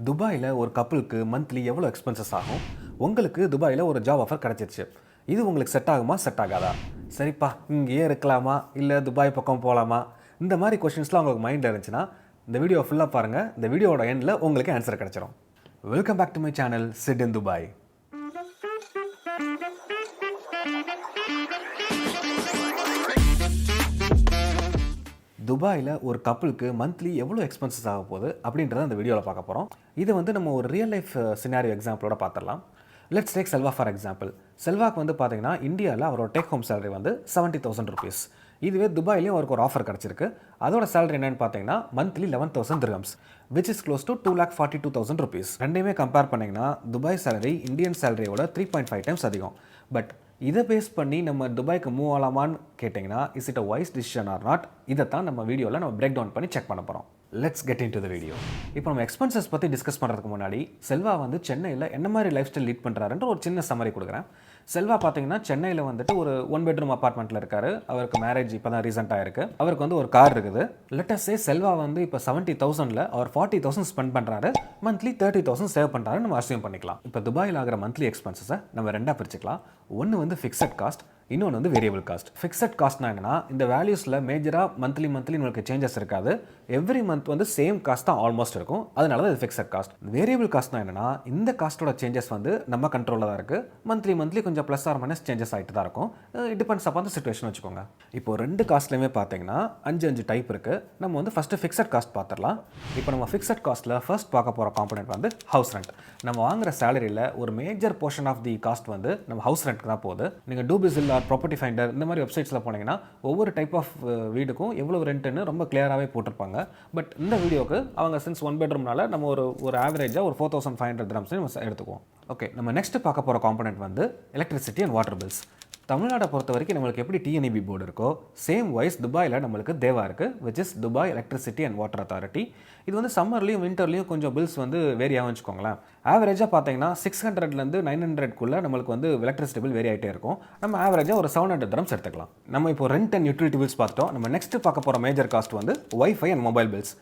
துபாயில் ஒரு கப்பலுக்கு மந்த்லி எவ்வளோ எக்ஸ்பென்சஸ் ஆகும்? உங்களுக்கு துபாயில் ஒரு ஜாப் ஆஃபர் கிடச்சிருச்சு. இது உங்களுக்கு செட் ஆகுமா, செட் ஆகாதா? சரிப்பா, இங்கேயே இருக்கலாமா, இல்லை துபாய் பக்கம் போகலாமா? இந்த மாதிரி கொஷின்ஸ்லாம் உங்களுக்கு மைண்டில் இருந்துச்சுன்னா இந்த வீடியோ ஃபுல்லாக பாருங்கள். இந்த வீடியோட எண்டில் உங்களுக்கு ஆன்சர் கிடச்சிரும். Welcome back to my channel sit in Dubai. துபாயில் ஒரு கப்பலுக்கு மந்த்லி எவ்வளோ எக்ஸ்பென்சஸ் ஆக போகுது அப்படின்றத அந்த வீடியோவில் பார்க்க போகிறோம். இது வந்து நம்ம ஒரு ரியல் லைஃப் சினாரியோ எக்ஸாம்பிளோட பார்த்துடலாம். Let's take Selva for example. செல்வாக்கு வந்து பார்த்தீங்கன்னா இந்தியாவில் அவரோட டேக் ஹோம் சேலரி வந்து 70,000 ருபீஸ். இதுவே துபாயிலையும் அவருக்கு ஒரு ஆஃபர் கிடச்சிருக்கு. அதோட சேலரி என்னென்னு பார்த்தீங்கன்னா monthly 11,000 dirhams, which is close to 2,42,000 rupees. ரெண்டையுமே கம்பேர் பண்ணிங்கன்னா துபாய் சேலரி இந்தியன் சேலரியோட 3.5 டைம்ஸ் அதிகம். பட் இதை பேஸ் பண்ணி நம்ம துபாய்க்கு மூவ் ஆகலாமான்னு கேட்டிங்கன்னா is it a wise decision or not? இதை தான் நம்ம வீடியோவில் நம்ம பிரேக் டவுன் பண்ணி செக் பண்ண போகிறோம். Let's get in to the video. இப்போ நம்ம எக்ஸ்பென்சஸ் பற்றி டிஸ்கஸ் பண்ணுறதுக்கு முன்னாடி செல்வா வந்து சென்னையில் என்ன மாதிரி லைஃப் ஸ்டைல் லீட் பண்ணுறாருன்ற ஒரு சின்ன சம்மரி கொடுக்குறேன். செல்வா பார்த்தீங்கன்னா சென்னையில் வந்துட்டு ஒரு 1 பெட்ரூம் அப்பார்ட்மெண்ட்டில் இருக்காரு. அவருக்கு மேரேஜ் இப்போ தான் ரீசெண்டாக இருக்குது. அவருக்கு வந்து ஒரு கார் இருக்குது. லெட்டஸ் சே செல்வா வந்து இப்போ 70,000ல் அவர் 40,000 ஸ்பெண்ட் பண்ணுறாரு. மந்த்லி 30,000 சேவ் பண்ணுறாரு நம்ம அசியூம் பண்ணிக்கலாம். இப்போ துபாயில் ஆகிற மந்த்லி எக்ஸ்பென்சஸை நம்ம ரெண்டாக பிரிச்சுக்கலாம். ஒன்று வந்து ஃபிக்ஸட் காஸ்ட், இன்னொன்று வந்து வேரியபிள் காஸ்ட். ஃபிக்ஸட் காஸ்ட்னா என்னன்னா இந்த வேல்யூஸில் மேஜராக மந்த்லி உங்களுக்கு சேஞ்சஸ் இருக்காது. எவ்ரி மந்த் வந்து சேம் காஸ்ட் தான் ஆல்மோஸ்ட் இருக்கும். அதனால தான் இது ஃபிக்ஸட் காஸ்ட். வேரியபிள் காஸ்ட்னா என்னன்னா இந்த காஸ்ட்டோட சேஞ்சஸ் வந்து நம்ம கண்ட்ரோலில் தான் இருக்குது. மந்த்லி கொஞ்சம் ப்ளஸ் ஆர் மைனஸ் சேஞ்சஸ் ஆகிட்டு தான் இருக்கும். It depends upon the situation வச்சுக்கோங்க. இப்போ ரெண்டு காஸ்ட்லையுமே பார்த்தீங்கன்னா 5 டைப் இருக்குது. நம்ம வந்து ஃபஸ்ட்டு ஃபிக்ஸட் காஸ்ட் பார்த்துடலாம். இப்போ நம்ம ஃபிக்ஸட் காஸ்ட்டில் ஃபர்ஸ்ட் பார்க்க போகிற காம்பனெண்ட் வந்து ஹவுஸ் ரெண்ட். நம்ம வாங்குற சேலரியில் ஒரு major portion of the cost வந்து நம்ம ஹவுஸ் ரெண்ட்க்கு தான் போகுது. நீங்கள் டூபிசில் ப்ராப்பர்ட்டி ஃபைண்டர் இந்த மாதிரி வெப்சைட்ஸில் போனீங்கன்னா ஒவ்வொரு டைப் ஆஃப் வீடுக்கும் எவ்வளோ ரெண்ட்டுன்னு ரொம்ப கிளியராகவே போட்டிருப்பாங்க. பட் இந்த வீடியோக்கு அவங்க சின்ஸ் 1 பெட்ரூம்னால நம்ம ஒரு ஆவரேஜாக ஒரு 4,500 திரம்ஸ் நம்ம எடுத்துக்குவோம். ஓகே, நம்ம நெக்ஸ்ட் பார்க்க போகிற காம்பனெண்ட் வந்து எலக்ட்ரிசிட்டி அண்ட் வாட்டர் பில்ஸ். தமிழ்நாடை பொறுத்த வரைக்கும் நம்மளுக்கு எப்படி டிஎன்இபி போர்டு இருக்கோ சேம் வைஸ் துபாயில் நம்மளுக்கு தேவா இருக்குது, which is Dubai electricity and water authority. இது வந்து சம்மர்லையும் வின்டர்லையும் கொஞ்சம் பில்ஸ் வந்து வேரி ஆகும் வச்சுக்கோங்களேன். ஆவரேஜாக பார்த்தீங்கன்னா 600லேருந்து 900க்குள்ளே நம்மளுக்கு வந்து எலக்ட்ரிசிட்டி பில் வேரி ஆகிட்டே இருக்கும். நம்ம ஆவரேஜாக ஒரு 700 திரம்ஸ் எடுத்துக்கலாம். நம்ம இப்போ ரெண்ட் அண்ட் யூட்டிலிட்டி பில்ஸ் பார்த்துட்டோம். நம்ம நெக்ஸ்ட் பார்க்க போகிற மேஜர் காஸ்ட் வந்து வைஃபை அண்ட் மொபைல் பில்ஸ்.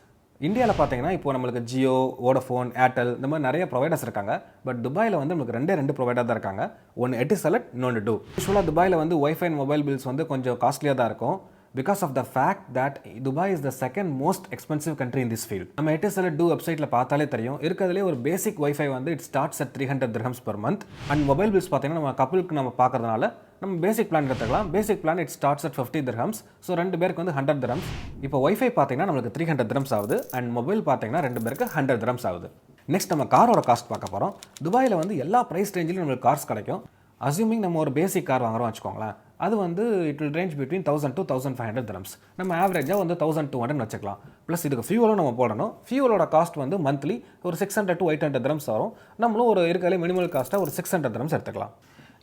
இந்தியாவில் பார்த்தீங்கன்னா இப்போ நம்மளுக்கு ஜியோ, வோடஃபோன், ஏர்டெல் இந்த மாதிரி நிறைய ப்ரொவைடர்ஸ் இருக்காங்க. பட் துபாயில் வந்து நம்மளுக்கு ரெண்டு ப்ரொவைடர் தான் இருக்காங்க. ஒன்று எட்டிசெலட், இன்னொன்று டூ. யூஸ்வலாக துபாயில் வந்து வைஃபை அண்ட் மொபைல் பில்ஸ் வந்து கொஞ்சம் காஸ்ட்லியாக தான் இருக்கும். Because of the fact that Dubai is the second most expensive country in this field. நம்ம எட்டிசெலட் டூ வெப்சைட்டில் பார்த்தாலே தெரியும். இருக்கிறதுலே ஒரு பேசிக் வைஃபை வந்து it starts at 300 dirhams per month. And mobile bills பார்த்தீங்கன்னா நம்ம கப்பலுக்கு நம்ம பார்க்கறதுனால நம்ம பேசிக் பிளான் எடுத்துக்கலாம். Basic plan it starts at 50 dirhams. So 2 பேருக்கு வந்து 100 dirhams. இப்போ வைஃபை பார்த்தீங்கன்னா நம்மளுக்கு 300 dirhams ஆகுது. அண்ட் மொபைல் பார்த்தீங்கன்னா 2 பேருக்கு 100 dirhams ஆகுது. நெக்ஸ்ட் நம்ம காரோட காஸ்ட் பார்க்க போகிறோம். துபாயில் வந்து எல்லா ப்ரைஸ் ரேஞ்சிலும் நம்மளுக்கு கார்ஸ் கிடைக்கும். அஸ்யூமிங் நம்ம ஒரு பேசிக் கார் வாங்குறோம் வச்சுக்கோங்களேன். அது வந்து it will range between 1,000 to 1,500 dirhams. நம்ம ஆவரேஜாக வந்து 1,200 வச்சுக்கலாம். ப்ளஸ் இதுக்கு ஃபியூவலும் நம்ம போடணும். ஃபியூவலோட காஸ்ட் வந்து மந்த்லி ஒரு 600 to 800 dirhams வரும். நம்மளும் ஒரு இருக்கிறதுலே மினிமல் காஸ்ட்டாக ஒரு 600 dirhams எடுத்துக்கலாம்.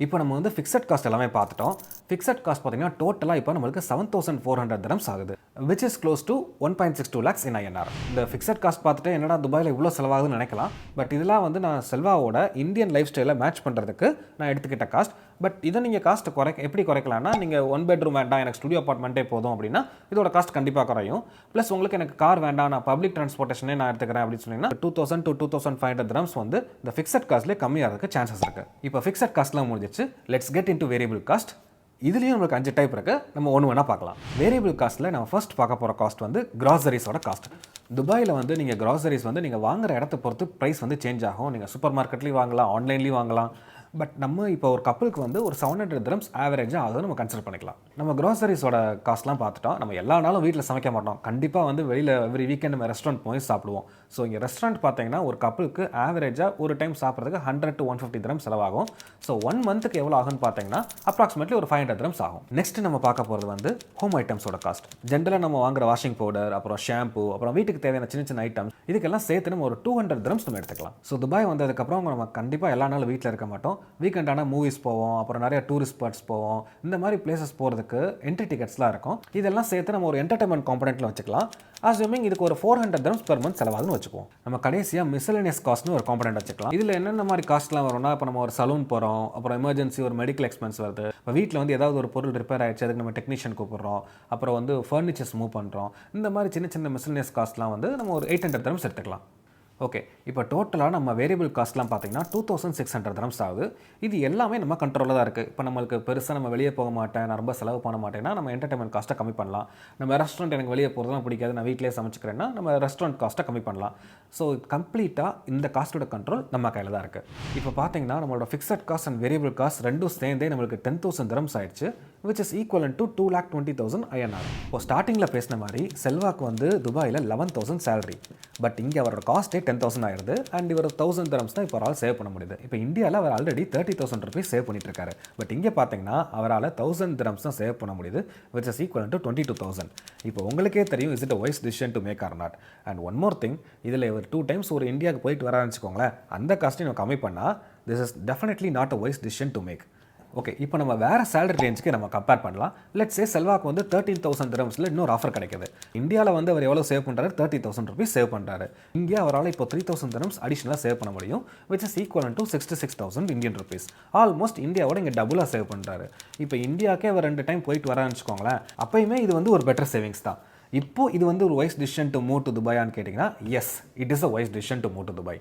இப்போ நம்ம வந்து ஃபிக்ஸட் காஸ்ட் எல்லாமே பார்த்துட்டோம். ஃபிக்ஸட் காஸ்ட் பார்த்தீங்கன்னா டோட்டலாக இப்போ நம்மளுக்கு 7,400 dirhams ஆகுது, which is close to 1.62 lakhs in INR. இந்த ஃபிக்ஸட் காஸ்ட் பார்த்துட்டு என்னடா துபாயில் இவ்வளோ செலவாகுதுன்னு நினைக்கலாம். பட் இதெல்லாம் வந்து நான் செல்வாவோட இந்தியன் லைஃப் ஸ்டைலை மேட்ச் பண்ணுறதுக்கு நான் எடுத்துக்கிட்ட காஸ்ட். பட் இதை நீங்கள் காஸ்ட் எப்படி குறைக்கலாம்னா நீங்கள் 1 பெட்ரூம் வேண்டாம், எனக்கு ஸ்டுடியோ அப்பார்ட்மெண்ட்டே போதும் அப்படின்னா இதோட காஸ்ட் கண்டிப்பாக குறையும். ப்ளஸ் உங்களுக்கு எனக்கு கார் வேண்டாம், நான் பப்ளிக் டிரான்ஸ்போர்ட்டேஷனே நான் எடுத்துக்கிறேன் அப்படின்னு சொன்னீங்கன்னா 2,000 to 2,500 dirhams வந்து இந்த ஃபிக்ஸட் காஸ்ட்லேயே கம்மியாகிறதுக்கு சான்சஸ் இருக்குது. இப்போ ஃபிக்ஸட் காஸ்ட்லாம் முடிஞ்சிச்சு. Let's get into variable cost. இதுலேயும் நம்மளுக்கு 5 டைப் இருக்குது. நம்ம ஒன்று வேணால் பார்க்கலாம். வேரியபிள் காஸ்ட்டில் நம்ம ஃபர்ஸ்ட் பார்க்க போகிற காஸ்ட் வந்து கிராசரிஸோட காஸ்ட். துபாயில் வந்து நீங்கள் கிராசரிஸ் வந்து நீங்கள் வாங்குற இடத்த பொறுத்து ப்ரைஸ் வந்து சேஞ்ச் ஆகும். நீங்கள் சூப்பர் மார்க்கெட்லேயும் வாங்கலாம், ஆன்லைன்லேயும் வாங்கலாம். பட் நம்ம இப்போ ஒரு கப்பலுக்கு வந்து ஒரு 700 dirhams ஆவரேஜாக ஆகுது நம்ம கன்சிடர் பண்ணிக்கலாம். நம்ம கிராசரிஸோட காஸ்ட்லாம் பார்த்துட்டோம். நம்ம எல்லா நாளும் வீட்டில் சமைக்க மாட்டோம். கண்டிப்பாக வந்து வெளியில் எவ்ரி வீக்கெண்ட் நம்ம ரெஸ்டாரண்ட் போய் சாப்பிடுவோம். ஸோ இங்கே ரெஸ்டாரண்ட் பார்த்தீங்கன்னா ஒரு கப்பலுக்கு ஆவரேஜாக ஒரு டைம் சாப்பிட்றதுக்கு 100 to 150 dirhams செலவாகும். ஸோ 1 மந்த்துக்கு எவ்வளோ ஆகும்னு பார்த்தீங்கன்னா அப்ராக்சிமேட்லி ஒரு 500 dirhams ஆகும். நெக்ஸ்ட் நம்ம பார்க்க போகிறது வந்து ஹோம் ஐட்டம்ஸோட காஸ்ட். ஜென்ரலாக நம்ம வாங்குற வாஷிங் பவுடர், அப்புறம் ஷாம்பு, அப்புறம் வீட்டுக்கு தேவையான சின்ன ஐட்டம்ஸ், இதுக்கெல்லாம் சேர்த்து நம்ம ஒரு 200 dirhams நம்ம எடுத்துக்கலாம். ஸோ துபாய் வந்ததுக்கப்புறம் நம்ம கண்டிப்பாக எல்லா நாளும் வீட்டில் இருக்க மாட்டோம். வீக்கெண்டான மூவிஸ் போவோம், அப்புறம் நிறைய டூரிஸ்ட் ஸ்பாட்ஸ் போவோம். இந்த மாதிரி பிளேசஸ் போகிறதுக்கு என்ட்ரி டிக்கெட்ஸ்லாம் இருக்கும். இதெல்லாம் சேர்த்து நம்ம ஒரு என்டர்டைன்மெண்ட் காம்பனெண்ட்டில் வச்சுக்கலாம். அஸ்யூமிங் இதுக்கு ஒரு 400 dirhams per month செலவாகுன்னு வச்சுக்குவோம். நம்ம கடைசியாக மிஸ்சலேனியஸ் காஸ்ட்னு ஒரு காம்பனெண்ட் வச்சுக்கலாம். இதில் என்னென்ன மாதிரி காஸ்ட்லாம் வரும்னா, இப்போ நம்ம ஒரு சலூன் போகிறோம், அப்புறம் எமர்ஜென்சி ஒரு மெடிக்கல் எக்ஸ்பென்ஸ் வருது, இப்போ வீட்டில் வந்து ஏதாவது ஒரு பொருள் ரிப்பேர் ஆகிடுச்சு, அதுக்கு நம்ம டெக்னீஷியன் கூப்பிட்றோம், அப்புறம் வந்து ஃபர்னிச்சர்ஸ் மூவ் பண்ணுறோம். இந்த மாதிரி சின்ன மிஸ்சலேனியஸ் காஸ்ட்லாம் வந்து நம்ம ஒரு 800 dirhams எடுத்துக்கலாம். ஓகே, இப்போ டோட்டலாக நம்ம வேரியபிள் காஸ்ட்லாம் பார்த்தீங்கன்னா 2600 dirhams ஆகுது. இது எல்லாமே நம்ம கண்ட்ரோலில் தான் இருக்குது. இப்போ நம்மளுக்கு பெருசாக நம்ம வெளியே போக மாட்டேன், நான் ரொம்ப செலவு பண்ண மாட்டேன்னா நம்ம என்டர்டைன்மெண்ட் காஸ்ட்டை கம்மி பண்ணலாம். நம்ம ரெஸ்டாரண்ட் எனக்கு வெளியே போகிறதுலாம் பிடிக்காது, நான் வீட்டிலேயே சமைச்சிக்கிறேன்னா நம்ம ரெஸ்டாரண்ட் காஸ்ட்டை கம்மி பண்ணலாம். ஸோ கம்ப்ளீட்டாக இந்த காஸ்ட்டோட கண்ட்ரோல் நம்ம கையில் தான் இருக்குது. இப்போ பார்த்தீங்கன்னா நம்மளோட fixed cost and variable cost ரெண்டும் சேர்ந்தே நம்மளுக்கு 10,000 dirhams ஆயிடுச்சு, which is equivalent to 2,20,000 INR. இப்போ ஸ்டார்டிங்கில் பேசின மாதிரி செல்வாக்கு வந்து துபாயில் 11,000 சேலரி, பட் இங்கே அவரோட காஸ்ட்டே 10,000 ஆயிடுது அண்ட் இவர் 1,000 dirhams தான் இப்போ அவரால் சேவ் பண்ண முடியுது. இப்போ இந்தியாவில் அவர் ஆல்ரெடி 30,000 rupees சேவ் பண்ணிட்டு இருக்காரு, பட் இங்கே பார்த்தீங்கன்னா அவரால் 1,000 dirhams தான் சேவ் பண்ண முடியுது, which is equivalent to 22,000. இப்போ உங்களுக்கே தெரியும், is it a wise decision to make or not? And one more thing, இதில் ஒரு 2 times ஒரு இந்தியாவுக்கு போயிட்டு வரான்னு வச்சுக்கோங்களேன், அந்த காஸ்ட்டையும் நம்ம கம்மி பண்ணால் this is definitely not a wise decision to make. Okay, இப்போ நம்ம வேறு சேலரி ரேஞ்சுக்கு நம்ம கம்பேர் பண்ணலாம். லெட்ஸ் சே செல்வாக்கு வந்து 13,000 dirhamsல இன்னொரு ஆஃபர் கிடைக்குது. இந்தியாவில் வந்து அவர் எவ்வளோ சேவ் பண்ணுறாரு, 30,000 rupees சேவ் பண்ணுறாரு. இங்கே அவரால் இப்போ 3,000 dirhams அடிஷனலாக சேவ் பண்ண முடியும், which is equivalent to 66,000 Indian rupees. Almost இந்தியாவோட இங்கே டபுளாக சேவ் பண்ணுறாரு. இப்போ இந்தியாவுக்கே அவர் 2 டைம் போயிட்டு வரான்னு வச்சுக்கோங்களேன், அப்பயுமே இது வந்து ஒரு பெட்டர் சேவிங்ஸ் தான். இப்போ இது வந்து ஒரு wise decision to move to துபாயான்னு கேட்டிங்கன்னா, yes, it is a wise decision to move to Dubai.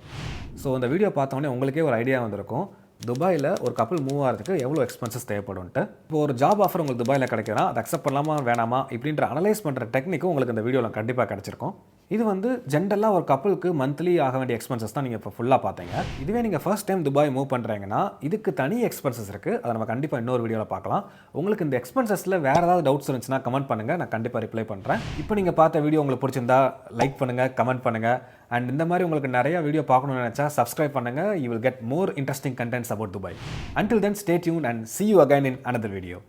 So இந்த வீடியோ பார்த்தோன்னே உங்களுக்கே ஒரு ஐடியா வந்திருக்கும், துபாயில் ஒரு கப்பல் மூவ் ஆகிறதுக்கு எவ்வளோ எக்ஸ்பென்சஸ் தேவைப்படும்ட்டு. இப்போ ஒரு ஜாப் ஆஃபர் உங்களுக்கு துபாயில் கிடைக்குதுன்னா அதை அக்செப்ட் பண்ணலாமா வேணாமா இப்படின்ற அனலைஸ் பண்ணுற டெக்னிக்கும் உங்களுக்கு இந்த வீடியோவில் கண்டிப்பாக கிடச்சிருக்கும். இது வந்து ஜென்ரலாக ஒரு கப்பலுக்கு மந்த்லி ஆக வேண்டிய எக்ஸ்பென்சஸ் தான் நீங்கள் இப்போ ஃபுல்லாக பார்த்தீங்க. இதுவே நீங்கள் ஃபர்ஸ்ட் டைம் துபாய் மூவ் பண்ணுறீங்கன்னா இதுக்கு தனி எக்ஸ்பென்சஸ் இருக்குது, அதை நம்ம கண்டிப்பாக இன்னொரு வீடியோவில் பார்க்கலாம். உங்களுக்கு இந்த எக்ஸ்பென்சஸில் வேறு ஏதாவது டவுட்ஸ் இருந்துச்சுன்னா கமெண்ட் பண்ணுங்கள், நான் கண்டிப்பாக ரிப்ளை பண்ணுறேன். இப்போ நீங்கள் பார்த்த வீடியோ உங்களுக்கு பிடிச்சிருந்தா லைக் பண்ணுங்கள், கமெண்ட் பண்ணுங்கள். அண்ட் இந்த மாதிரி உங்களுக்கு நிறைய வீடியோ பார்க்கணும்னு நினச்சா சப்ஸ்கிரைப் பண்ணுங்கள். You will get more interesting contents about Dubai. Until then, stay tuned and see you again in another video.